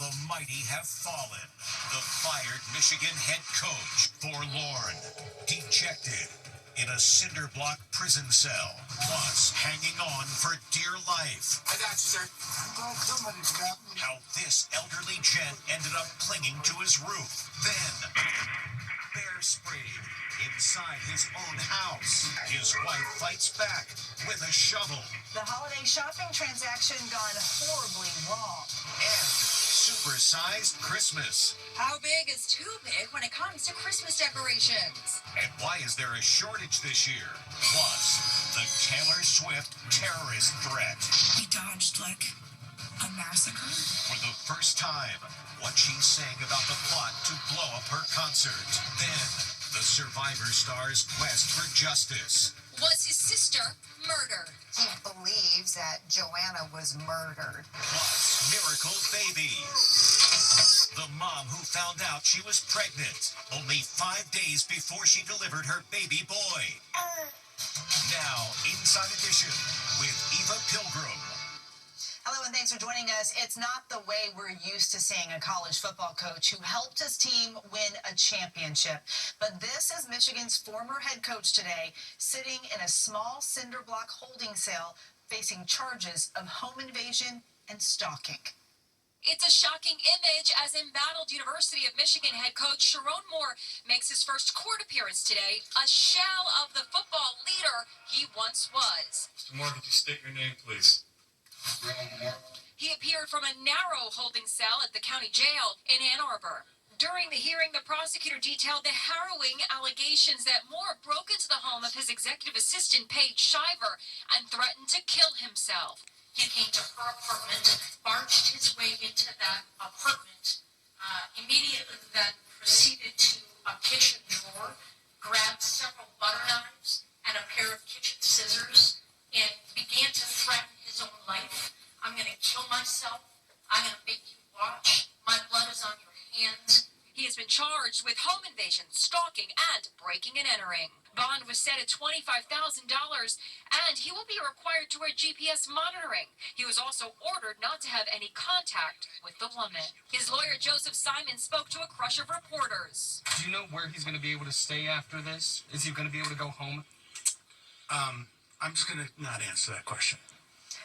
The mighty have fallen. The fired Michigan head coach, forlorn, dejected, in a cinder block prison cell, plus hanging on for dear life. I got you, sir. I'm glad somebody's got me. How this elderly gent ended up clinging to his roof. Then, bear sprayed inside his own house. His wife fights back with a shovel. The holiday shopping transaction gone horribly wrong. And supersized Christmas. How big is too big when it comes to Christmas decorations? And why is there a shortage this year? Plus, the Taylor Swift terrorist threat. He dodged like a massacre. For the first time, what she's saying about the plot to blow up her concert. Then, the Survivor star's quest for justice. Was his sister murdered? He believes that Joanna was murdered. Plus, miracle baby. The mom who found out she was pregnant only 5 days before she delivered her baby boy. Now, Inside Edition with Eva Pilgrim. Hello and thanks for joining us. It's not the way we're used to seeing a college football coach who helped his team win a championship. But this is Michigan's former head coach today, sitting in a small cinder block holding cell, facing charges of home invasion and stalking. It's a shocking image as embattled University of Michigan head coach Sharon Moore makes his first court appearance today, a shell of the football leader he once was. Mr. Moore, could you state your name, please? He appeared from a narrow holding cell at the county jail in Ann Arbor. During the hearing, the prosecutor detailed the harrowing allegations that Moore broke into the home of his executive assistant, Paige Shiver, and threatened to kill himself. He came to her apartment, barged his way into that apartment, immediately then proceeded to a kitchen drawer, grabbed several butter knives and a pair of kitchen scissors, and began to threaten his own life. I'm going to kill myself. I'm going to make you watch. My blood is on your hands. He has been charged with home invasion, stalking, and breaking and entering. Bond was set at $25,000, and he will be required to wear GPS monitoring. He was also ordered not to have any contact with the woman. His lawyer, Joseph Simon, spoke to a crush of reporters. Do you know where he's going to be able to stay after this? Is he going to be able to go home? I'm just going to not answer that question.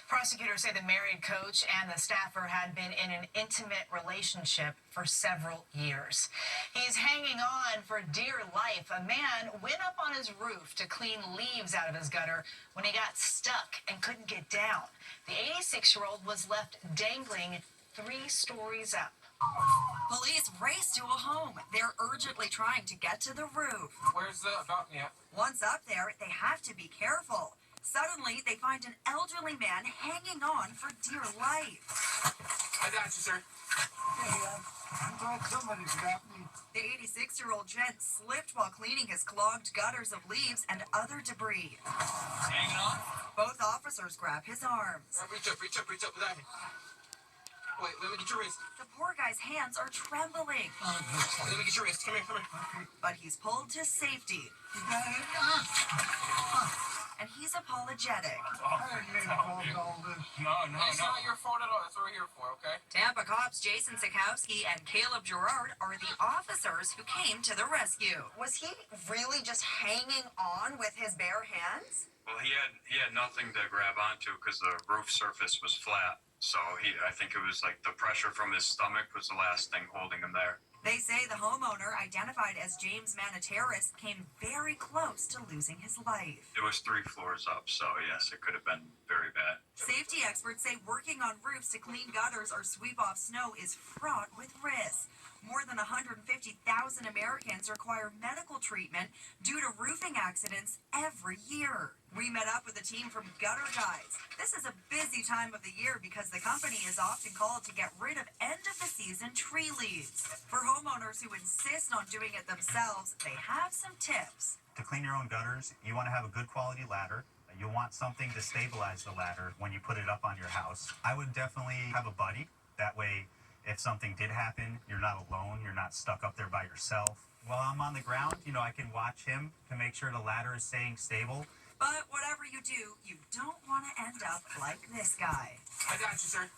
Prosecutors say the married coach and the staffer had been in an intimate relationship for several years. He's hanging on for dear life. A man went up on his roof to clean leaves out of his gutter when he got stuck and couldn't get down. The 86-year-old was left dangling 3 stories up. Police race to a home. They're urgently trying to get to the roof. Where's the balcony at? Once up there, they have to be careful. Suddenly, they find an elderly man hanging on for dear life. I got you, sir. I'm glad somebody's got me. The 86-year-old gent slipped while cleaning his clogged gutters of leaves and other debris. Hanging on? Both officers grab his arms. Reach up without me. Wait, let me get your wrist. The poor guy's hands are trembling. Let me get your wrist. Come here. But he's pulled to safety. And he's apologetic. I didn't mean to cause all this. No. It's not your fault at all. That's what we're here for, okay? Tampa cops Jason Sikowski and Caleb Gerard are the officers who came to the rescue. Was he really just hanging on with his bare hands? Well, he had nothing to grab onto because the roof surface was flat. So I think it was like the pressure from his stomach was the last thing holding him there. They say the homeowner, identified as James Manataris, came very close to losing his life. It was 3 floors up, so yes, it could have been very bad. Safety experts say working on roofs to clean gutters or sweep off snow is fraught with risk. More than 150,000 Americans require medical treatment due to roofing accidents every year. We met up with a team from Gutter Guys. This is a busy time of the year because the company is often called to get rid of end-of-the-season tree leaves. For homeowners who insist on doing it themselves, they have some tips. To clean your own gutters, you want to have a good quality ladder. You want something to stabilize the ladder when you put it up on your house. I would definitely have a buddy. That way, if something did happen, you're not alone. You're not stuck up there by yourself. While I'm on the ground, I can watch him to make sure the ladder is staying stable. But whatever you do, you don't want to end up like this guy. I got you, sir.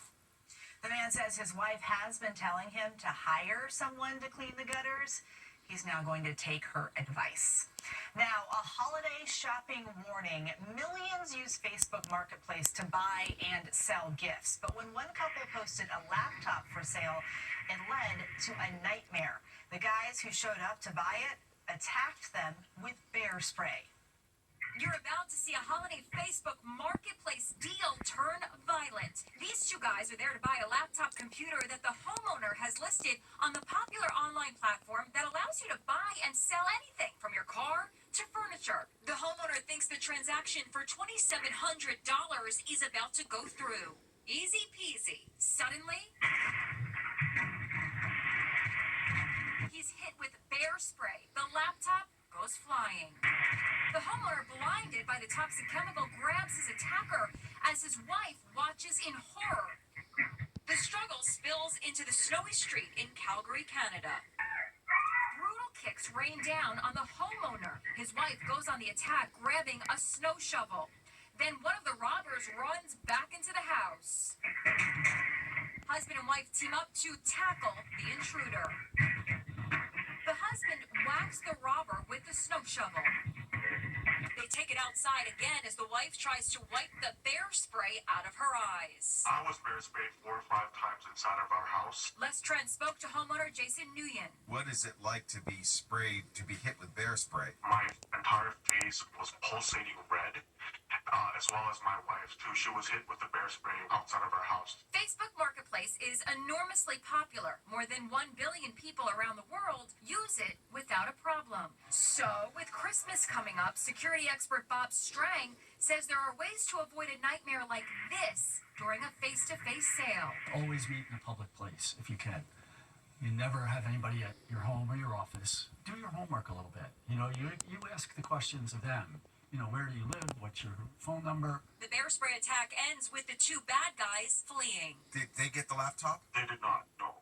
The man says his wife has been telling him to hire someone to clean the gutters. He's now going to take her advice. Now, a holiday shopping warning. Millions use Facebook Marketplace to buy and sell gifts. But when one couple posted a laptop for sale, it led to a nightmare. The guys who showed up to buy it attacked them with bear spray. You're about to see a holiday Facebook Marketplace deal turn violent. These two guys are there to buy a laptop computer that the homeowner has listed on the popular online platform that allows you to buy and sell anything from your car to furniture. The homeowner thinks the transaction for $2,700 is about to go through. Easy peasy. Suddenly, he's hit with bear spray. The laptop goes flying. The homeowner, blinded by the toxic chemical, grabs his attacker as his wife watches in horror. The struggle spills into the snowy street in Calgary, Canada. Brutal kicks rain down on the homeowner. His wife goes on the attack, grabbing a snow shovel. Then one of the robbers runs back into the house. Husband and wife team up to tackle the intruder. The husband whacks the robber with the snow shovel. They take it outside again as the wife tries to wipe the bear spray out of her eyes. I was bear sprayed 4 or 5 times inside of our house. Les Trent spoke to homeowner Jason Nguyen. What is it like to be sprayed, to be hit with bear spray? My entire face was pulsating red, as well as my wife too. She was hit with the bear spray outside of our house. Facebook Marketplace is enormously popular. More than 1 billion people around the world use it without a problem. So, with Christmas coming up, security expert Bob Strang says there are ways to avoid a nightmare like this during a face-to-face sale. Always meet in a public place if you can. You never have anybody at your home or your office. Do your homework a little bit. You ask the questions of them. Where do you live? What's your phone number? The bear spray attack ends with the two bad guys fleeing. Did they get the laptop? They did not, no.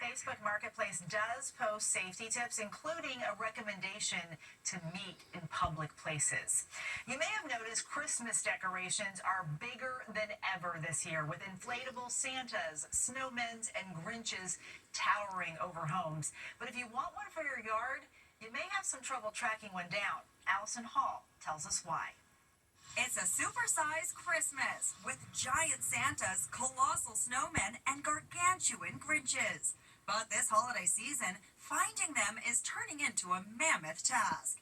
Facebook Marketplace does post safety tips, including a recommendation to meet in public places. You may have noticed Christmas decorations are bigger than ever this year, with inflatable Santas, snowmen, and Grinches towering over homes. But if you want one for your yard, you may have some trouble tracking one down. Allison Hall tells us why. It's a supersized Christmas with giant Santas, colossal snowmen, and gargantuan Grinches. But this holiday season, finding them is turning into a mammoth task.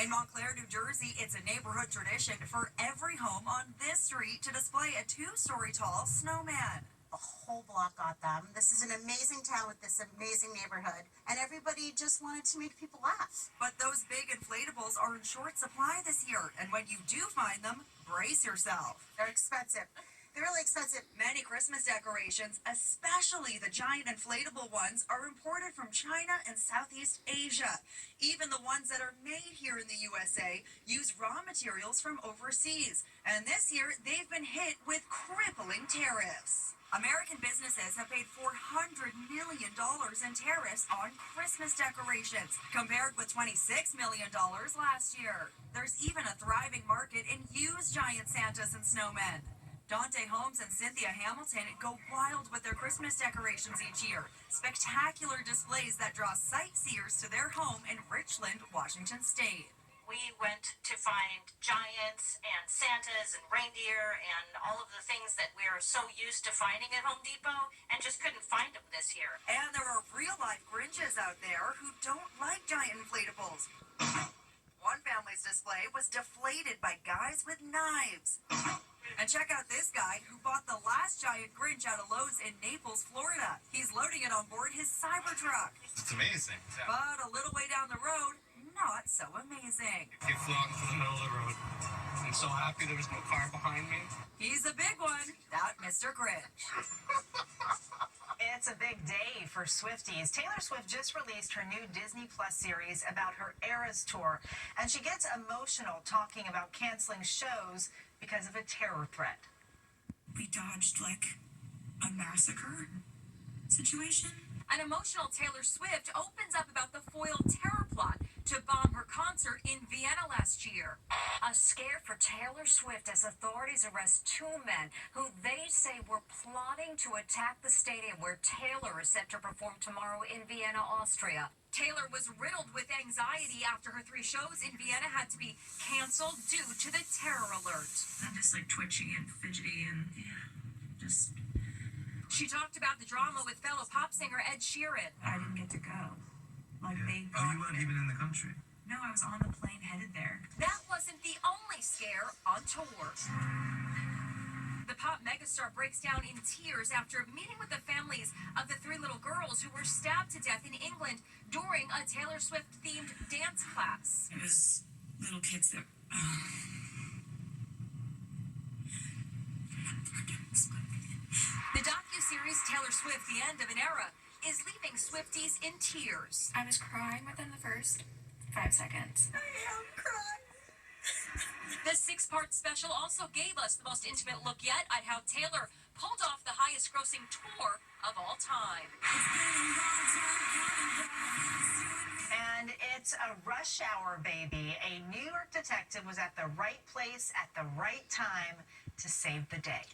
In Montclair, New Jersey, it's a neighborhood tradition for every home on this street to display a 2-story tall snowman. The whole block got them. This is an amazing town with this amazing neighborhood, and everybody just wanted to make people laugh. But those big inflatables are in short supply this year, and when you do find them, brace yourself. They're expensive. They're really expensive. Many Christmas decorations, especially the giant inflatable ones, are imported from China and Southeast Asia. Even the ones that are made here in the USA use raw materials from overseas. And this year, they've been hit with crippling tariffs. American businesses have paid $400 million in tariffs on Christmas decorations, compared with $26 million last year. There's even a thriving market in used giant Santas and snowmen. Dante Holmes and Cynthia Hamilton go wild with their Christmas decorations each year. Spectacular displays that draw sightseers to their home in Richland, Washington State. We went to find giants and Santas and reindeer and all of the things that we're so used to finding at Home Depot and just couldn't find them this year. And there are real-life Grinches out there who don't like giant inflatables. One family's display was deflated by guys with knives. And check out this guy who bought the last giant Grinch out of Lowe's in Naples, Florida. He's loading it on board his Cybertruck. It's amazing. But a little way down the road, not so amazing. He flew out into the middle of the road. I'm so happy there was no car behind me. He's a big one, that Mr. Grinch. It's a big day for Swifties. Taylor Swift just released her new Disney Plus series about her Eras tour, and she gets emotional talking about canceling shows because of a terror threat. We dodged like a massacre situation. An emotional Taylor Swift opens up about the foiled terror plot to bomb her concert in Vienna last year. A scare for Taylor Swift as authorities arrest two men who they say were plotting to attack the stadium where Taylor is set to perform tomorrow in Vienna, Austria. Taylor was riddled with anxiety after her 3 shows in Vienna had to be canceled due to the terror alert. I'm just like twitchy and fidgety and just. She talked about the drama with fellow pop singer Ed Sheeran. I didn't get to go. Like they. Oh, you weren't even in the country. No, I was on the plane headed there. That wasn't the only scare on tour. The pop megastar breaks down in tears after meeting with the families of the 3 little girls who were stabbed to death in England during a Taylor Swift-themed dance class. It was little kids that. The docuseries Taylor Swift, The End of an Era, is leaving Swifties in tears. I was crying within the first 5 seconds. I am crying. The 6-part special also gave us the most intimate look yet at how Taylor pulled off the highest-grossing tour of all time. And it's a rush hour, baby. A New York detective was at the right place at the right time to save the day.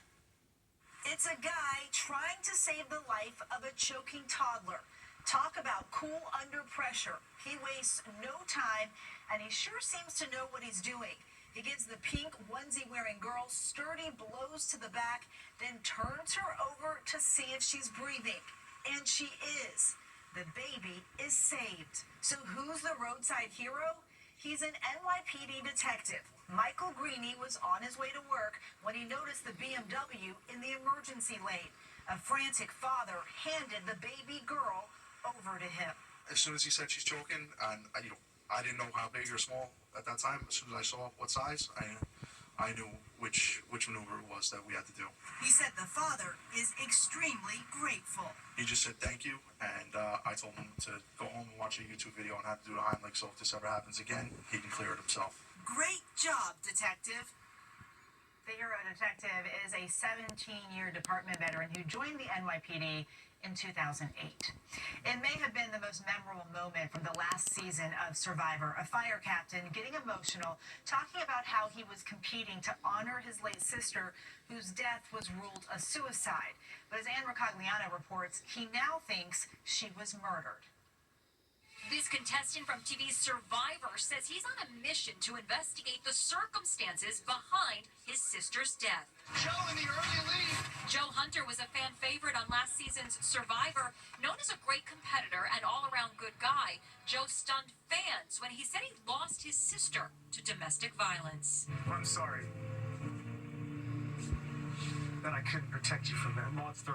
It's a guy trying to save the life of a choking toddler. Talk about cool under pressure. He wastes no time, and he sure seems to know what he's doing. He gives the pink onesie-wearing girl sturdy blows to the back, then turns her over to see if she's breathing. And she is. The baby is saved. So who's the roadside hero? He's an NYPD detective. Michael Greeny was on his way to work when he noticed the BMW in the emergency lane. A frantic father handed the baby girl over to him. As soon as he said she's choking, and I didn't know how big or small at that time. As soon as I saw what size, I knew which maneuver it was that we had to do. He said the father is extremely grateful. He just said thank you, and I told him to go home and watch a YouTube video on how to do the Heimlich, so if this ever happens again, he can clear it himself. Great job, detective. The hero detective is a 17-year department veteran who joined the NYPD in 2008. It may have been the most memorable moment from the last season of Survivor, a fire captain getting emotional, talking about how he was competing to honor his late sister, whose death was ruled a suicide. But as Ann Mercogliano reports, he now thinks she was murdered. This contestant from TV's Survivor says he's on a mission to investigate the circumstances behind his sister's death. Joe in the early lead. Joe Hunter was a fan favorite on last season's Survivor. Known as a great competitor and all-around good guy, Joe stunned fans when he said he lost his sister to domestic violence. I'm sorry that I couldn't protect you from that monster.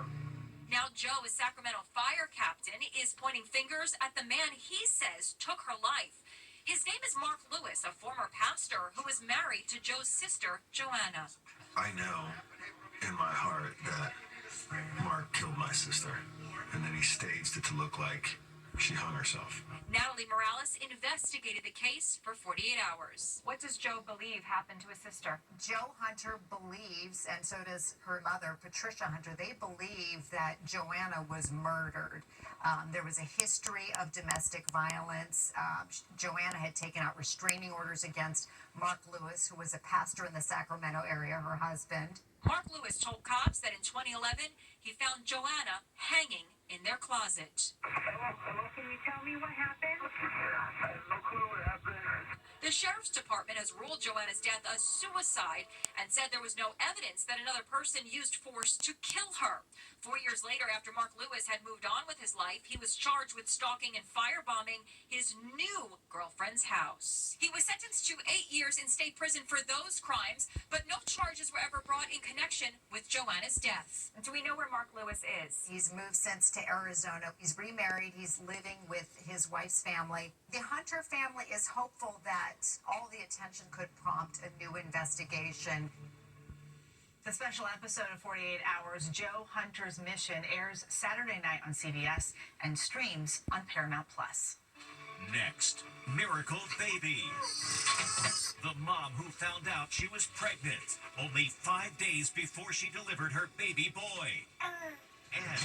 Now Joe, a Sacramento fire captain, is pointing fingers at the man he says took her life. His name is Mark Lewis, a former pastor who was married to Joe's sister, Joanna. I know in my heart that Mark killed my sister, and then he staged it to look like she hung herself. Natalie Morales investigated the case for 48 hours. What does Joe believe happened to his sister? Joe Hunter believes, and so does her mother, Patricia Hunter, they believe that Joanna was murdered. There was a history of domestic violence. Joanna had taken out restraining orders against Mark Lewis, who was a pastor in the Sacramento area, her husband. Mark Lewis told cops that in 2011, he found Joanna hanging in their closet. Hello, can you tell me what happened? I have no clue what happened. The sheriff's department has ruled Joanna's death a suicide and said there was no evidence that another person used force to kill her. 4 years later, after Mark Lewis had moved on with his life, he was charged with stalking and firebombing his new girlfriend's house. He was sentenced to 8 years in state prison for those crimes, but no charges were ever brought in connection with Joanna's death. Do we know where Mark Lewis is? He's moved since to Arizona. He's remarried. He's living with his wife's family. The Hunter family is hopeful that all the attention could prompt a new investigation. The special episode of 48 Hours, Joe Hunter's Mission, airs Saturday night on CBS and streams on Paramount+. Next, Miracle Baby. The mom who found out she was pregnant only 5 days before she delivered her baby boy. and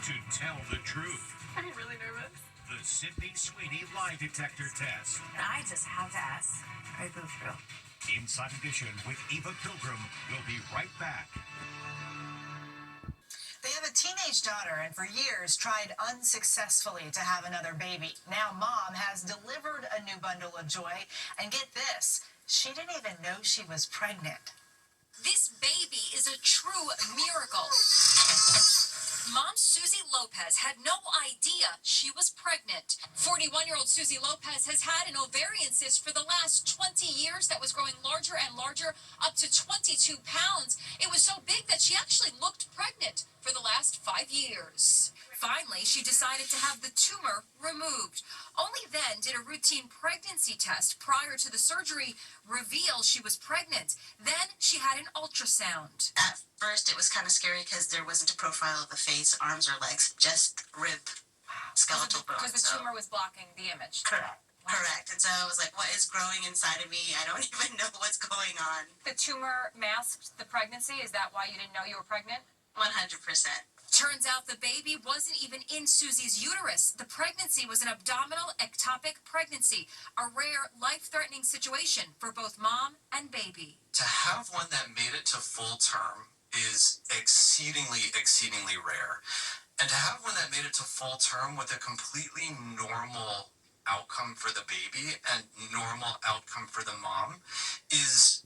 to tell the truth. I'm really nervous. The Sydney Sweeney lie detector test. I just have to ask, are you both real? Inside Edition with Eva Pilgrim. We'll be right back. They have a teenage daughter and for years tried unsuccessfully to have another baby. Now mom has delivered a new bundle of joy, and get this, she didn't even know she was pregnant. This baby is a true miracle. Mom Susie Lopez had no idea she was pregnant. 41-year-old Susie Lopez has had an ovarian cyst for the last 20 years that was growing larger and larger, up to 22 pounds. It was so big that she actually looked pregnant for the last 5 years. Finally, she decided to have the tumor removed. Only then did a routine pregnancy test prior to the surgery reveal she was pregnant. Then she had an ultrasound. At first, it was kind of scary because there wasn't a profile of a face, arms, or legs, just rib, skeletal bones. Because the tumor was blocking the image. Correct. Correct. And so I was like, what is growing inside of me? I don't even know what's going on. The tumor masked the pregnancy. Is that why you didn't know you were pregnant? 100%. Turns out the baby wasn't even in Susie's uterus. The pregnancy was an abdominal ectopic pregnancy, a rare, life-threatening situation for both mom and baby. To have one that made it to full term is exceedingly, exceedingly rare. And to have one that made it to full term with a completely normal outcome for the baby and normal outcome for the mom is,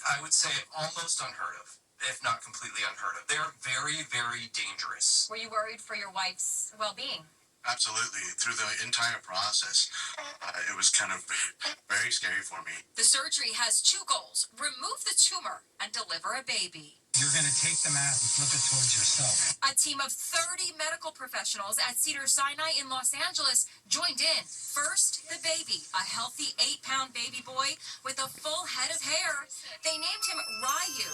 I would say, almost unheard of, if not completely unheard of. They're very, very dangerous. Were you worried for your wife's well-being? Absolutely. Through the entire process, it was kind of very scary for me. The surgery has two goals: remove the tumor and deliver a baby. You're going to take the mask and flip it towards yourself. A team of 30 medical professionals at Cedars-Sinai in Los Angeles joined in. First, the baby, a healthy 8-pound baby boy with a full head of hair. They named him Ryu.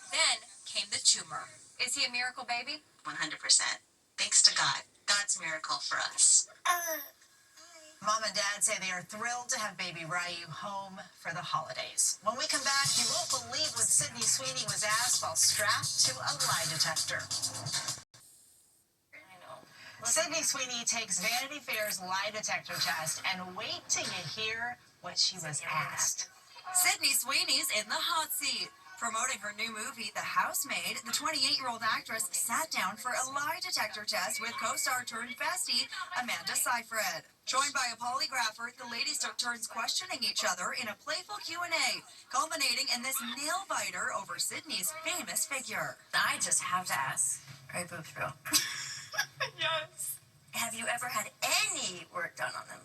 Then came the tumor. Is he a miracle baby? 100%. Thanks to God. God's miracle for us. Mom and Dad say they are thrilled to have baby Ryu home for the holidays. When we come back, you won't believe what Sydney Sweeney was asked while strapped to a lie detector. Sydney Sweeney takes Vanity Fair's lie detector test, and wait till you hear what she was asked. Sydney Sweeney's in the hot seat. Promoting her new movie, The Housemaid, the 28-year-old actress sat down for a lie detector test with co-star turned bestie Amanda Seyfried. Joined by a polygrapher, the ladies took turns questioning each other in a playful Q&A, culminating in this nail-biter over Sydney's famous figure. I just have to ask, are you both real? Yes. Have you ever had any work done on them?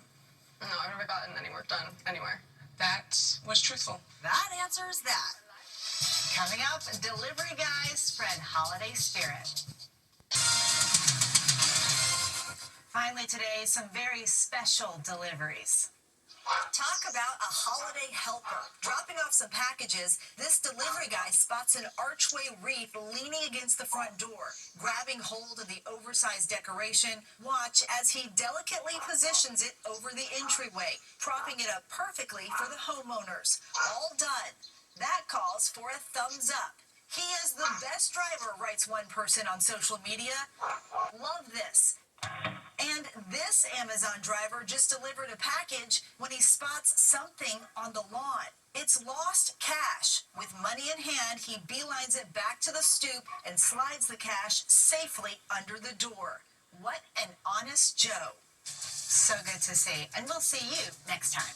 No, I've never gotten any work done anywhere. That was truthful. That answers that. Coming up, delivery guys spread holiday spirit. Finally today, some very special deliveries. Talk about a holiday helper. Dropping off some packages, this delivery guy spots an archway wreath leaning against the front door. Grabbing hold of the oversized decoration, watch as he delicately positions it over the entryway, propping it up perfectly for the homeowners. All done. That calls for a thumbs up. He is the best driver, writes one person on social media. Love this. And this Amazon driver just delivered a package when he spots something on the lawn. It's lost cash. With money in hand, he beelines it back to the stoop and slides the cash safely under the door. What an honest Joe. So good to see. And we'll see you next time.